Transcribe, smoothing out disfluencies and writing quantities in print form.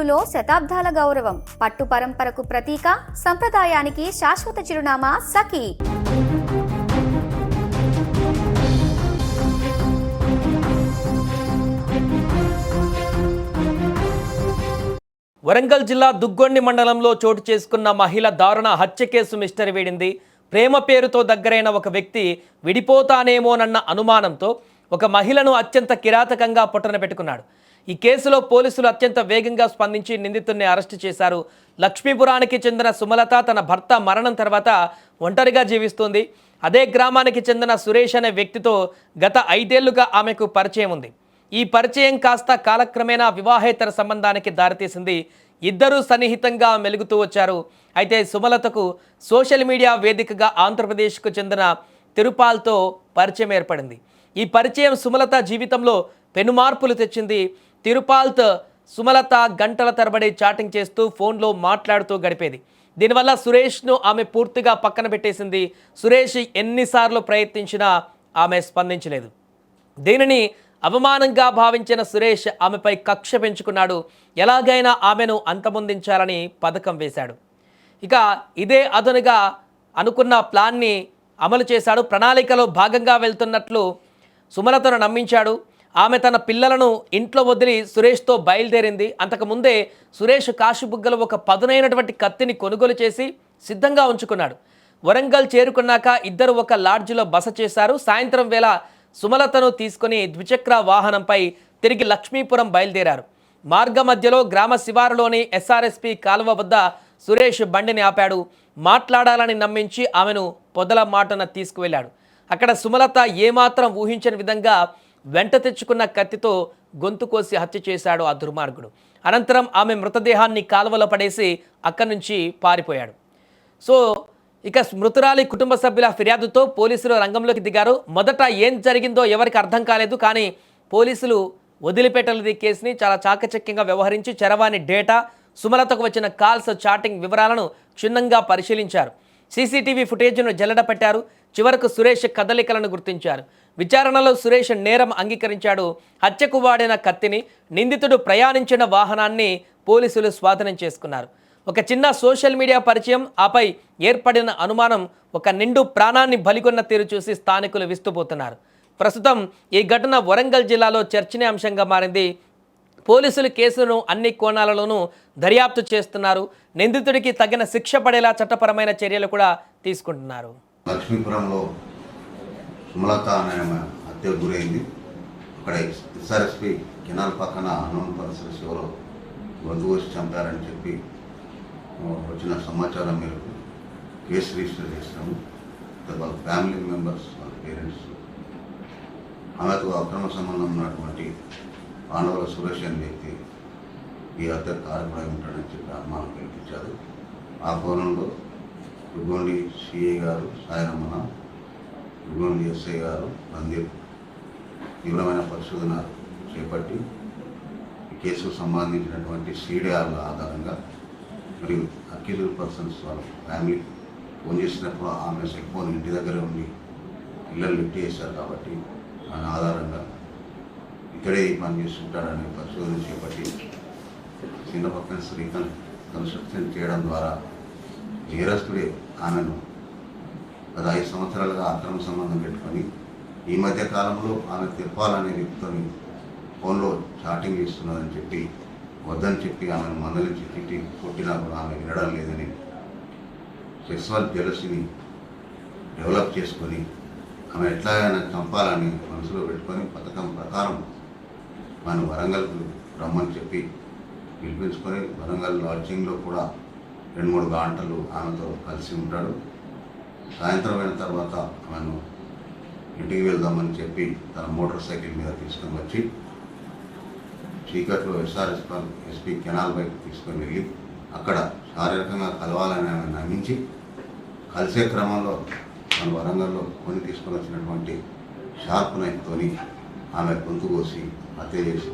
గుంటూరులో శతాబ్దాల గౌరవం, పట్టు పరంపరకు ప్రతీక, సంప్రదాయానికి శాశ్వత చిరునామా సఖీ. వరంగల్ జిల్లా దుగ్గొండి మండలంలో చోటు చేసుకున్న మహిళ దారుణ హత్య కేసు మిస్టరీ వీడింది. ప్రేమ పేరుతో దగ్గరైన ఒక వ్యక్తి విడిపోతానేమోనన్న అనుమానంతో ఒక మహిళను అత్యంత కిరాతకంగా పొట్టన పెట్టుకున్నాడు. ఈ కేసులో పోలీసులు అత్యంత వేగంగా స్పందించి నిందితుడిని అరెస్టు చేశారు. లక్ష్మీపురానికి చెందిన సుమలత తన భర్త మరణం తర్వాత ఒంటరిగా జీవిస్తోంది. అదే గ్రామానికి చెందిన సురేష్ అనే వ్యక్తితో గత 5 ఏళ్లుగా ఆమెకు పరిచయం ఉంది. ఈ పరిచయం కాస్త కాలక్రమేణా వివాహేతర సంబంధానికి దారితీసింది. ఇద్దరూ సన్నిహితంగా మెలుగుతూ వచ్చారు. అయితే సుమలతకు సోషల్ మీడియా వేదికగా ఆంధ్రప్రదేశ్కు చెందిన తిరుపాల్తో పరిచయం ఏర్పడింది. ఈ పరిచయం సుమలత జీవితంలో పెనుమార్పులు తెచ్చింది. తిరుపాల్తో సుమలత గంటల తరబడి చాటింగ్ చేస్తూ ఫోన్లో మాట్లాడుతూ గడిపేది. దీనివల్ల సురేష్ను ఆమె పూర్తిగా పక్కన పెట్టేసింది. సురేష్ ఎన్నిసార్లు ప్రయత్నించినా ఆమె స్పందించలేదు. దీనిని అవమానంగా భావించిన సురేష్ ఆమెపై కక్ష పెంచుకున్నాడు. ఎలాగైనా ఆమెను అంతమొందించాలని పథకం వేశాడు. ఇక ఇదే అదునుగా అనుకున్న ప్లాన్ని అమలు చేశాడు. ప్రణాళికలో భాగంగా వెళ్తున్నట్లు సుమలతను నమ్మించాడు. ఆమె తన పిల్లలను ఇంట్లో వదిలి సురేష్తో బయలుదేరింది. అంతకుముందే సురేష్ కాశీబుగ్గలు ఒక పదునైనటువంటి కత్తిని కొనుగోలు చేసి సిద్ధంగా ఉంచుకున్నాడు. వరంగల్ చేరుకున్నాక ఇద్దరు ఒక లాడ్జిలో బస చేశారు. సాయంత్రం వేళ సుమలతను తీసుకుని ద్విచక్ర వాహనంపై తిరిగి లక్ష్మీపురం బయలుదేరారు. మార్గ మధ్యలో గ్రామ శివారులోని ఎస్ఆర్ఎస్పి కాలువ వద్ద సురేష్ బండిని ఆపాడు. మాట్లాడాలని నమ్మించి ఆమెను పొదల మాటన తీసుకువెళ్ళాడు. అక్కడ సుమలత ఏమాత్రం ఊహించని విధంగా వెంట తెచ్చుకున్న కత్తితో గొంతు కోసి హత్య చేశాడు ఆ దుర్మార్గుడు. అనంతరం ఆమె మృతదేహాన్ని కాలువలో పడేసి అక్కడి నుంచి పారిపోయాడు. సో ఇక మృతురాలి కుటుంబ సభ్యుల ఫిర్యాదుతో పోలీసులు రంగంలోకి దిగారు. మొదట ఏం జరిగిందో ఎవరికి అర్థం కాలేదు. కానీ పోలీసులు వదిలిపెట్టలేదు. ఈ కేసుని చాలా చాకచక్యంగా వ్యవహరించి చరవాణి డేటా, సుమలతకు వచ్చిన కాల్స్, చాటింగ్ వివరాలను క్షుణ్ణంగా పరిశీలించారు. సీసీటీవీ ఫుటేజ్ను జల్లెడపట్టారు. చివరకు సురేష్ కదలికలను గుర్తించారు. విచారణలో సురేష్ నేరం అంగీకరించాడు. హత్యకు వాడిన కత్తిని, నిందితుడు ప్రయాణించిన వాహనాన్ని పోలీసులు స్వాధీనం చేసుకున్నారు. ఒక చిన్న సోషల్ మీడియా పరిచయం, ఆపై ఏర్పడిన అనుమానం ఒక నిండు ప్రాణాన్ని బలిగొన్న తీరు చూసి స్థానికులు విస్తుపోతున్నారు. ప్రస్తుతం ఈ ఘటన వరంగల్ జిల్లాలో చర్చనీయాంశంగా మారింది. పోలీసులు కేసును అన్ని కోణాలలోనూ దర్యాప్తు చేస్తున్నారు. నిందితుడికి తగిన శిక్ష పడేలా చట్టపరమైన చర్యలు కూడా తీసుకుంటున్నారు. లక్ష్మీపురంలో సుమలత అనే హత్యకు గురైంది. అక్కడ ఎస్ఆర్ఎస్పి కెనాల్ పక్కన అన్నోన్ పర్సన్స్ ఎవరో గొంతు కోసి చంపారని చెప్పి వచ్చిన సమాచారం మేరకు కేసు రిజిస్టర్ చేసినాము. వాళ్ళ ఫ్యామిలీ మెంబర్స్, వాళ్ళ పేరెంట్స్, ఆమెకు అక్రమ సంబంధం ఉన్నటువంటి ఆనవల సురేష్ అనే వ్యక్తి ఈ హత్య కారణమై ఉంటాడని చెప్పి అనుమానం కల్పించారు. ఆ కోణంలో దుగ్గొండి సిఐ గారు సాయరమణ, దుగ్గొండి ఎస్ఐ గారు నందీప్ తీవ్రమైన పరిశోధన చేపట్టి ఈ కేసుకు సంబంధించినటువంటి సీడీఆర్ల ఆధారంగా మరియు అక్యూజ్డ్ పర్సన్స్ వాళ్ళ ఫ్యామిలీ ఫోన్ చేసినప్పుడు ఆమె సెల్ ఫోన్ ఇంటి దగ్గర ఉండి పిల్లలు లిఫ్ట్ చేశారు. కాబట్టి దాని ఆధారంగా ఇక్కడే పని చేస్తుంటాడని పరిశోధన చేపట్టి చిన్న పక్కన రీకన్స్ట్రక్షన్ చేయడం ద్వారా నేరస్తుడే ఆమెను గత 5 సంవత్సరాలుగా అక్రమ సంబంధం పెట్టుకొని ఈ మధ్య కాలంలో ఆమె తిప్పాలనే వ్యక్తితో ఫోన్లో చాటింగ్ చేస్తున్నదని చెప్పి వద్దని చెప్పి ఆమెను మందలించి తిట్టి కొట్టినా కూడా ఆమె వినడం లేదని సెక్సువల్ జెలసీని డెవలప్ చేసుకొని ఆమె ఎట్లాగైనా చంపాలని మనసులో పెట్టుకొని పథకం ప్రకారం మనం వరంగల్కు రమ్మని చెప్పి పిలిపించుకొని వరంగల్ లాడ్జింగ్లో కూడా 2-3 గంటలు ఆమెతో కలిసి ఉంటాడు. సాయంత్రం అయిన తర్వాత ఆమెను ఇంటికి వెళ్దామని చెప్పి తన మోటార్ సైకిల్ మీద తీసుకొని వచ్చి చీకట్లో ఎస్ఆర్ఎస్పి కెనాల్ బైక్ తీసుకొని వెళ్ళి అక్కడ శారీరకంగా కలవాలని ఆమె నమ్మించి కలిసే క్రమంలో మన వరంగల్లో కొని తీసుకొని వచ్చినటువంటి షార్ప్ నైఫ్తోని ఆమె గొంతు కోసి హత్య చేసి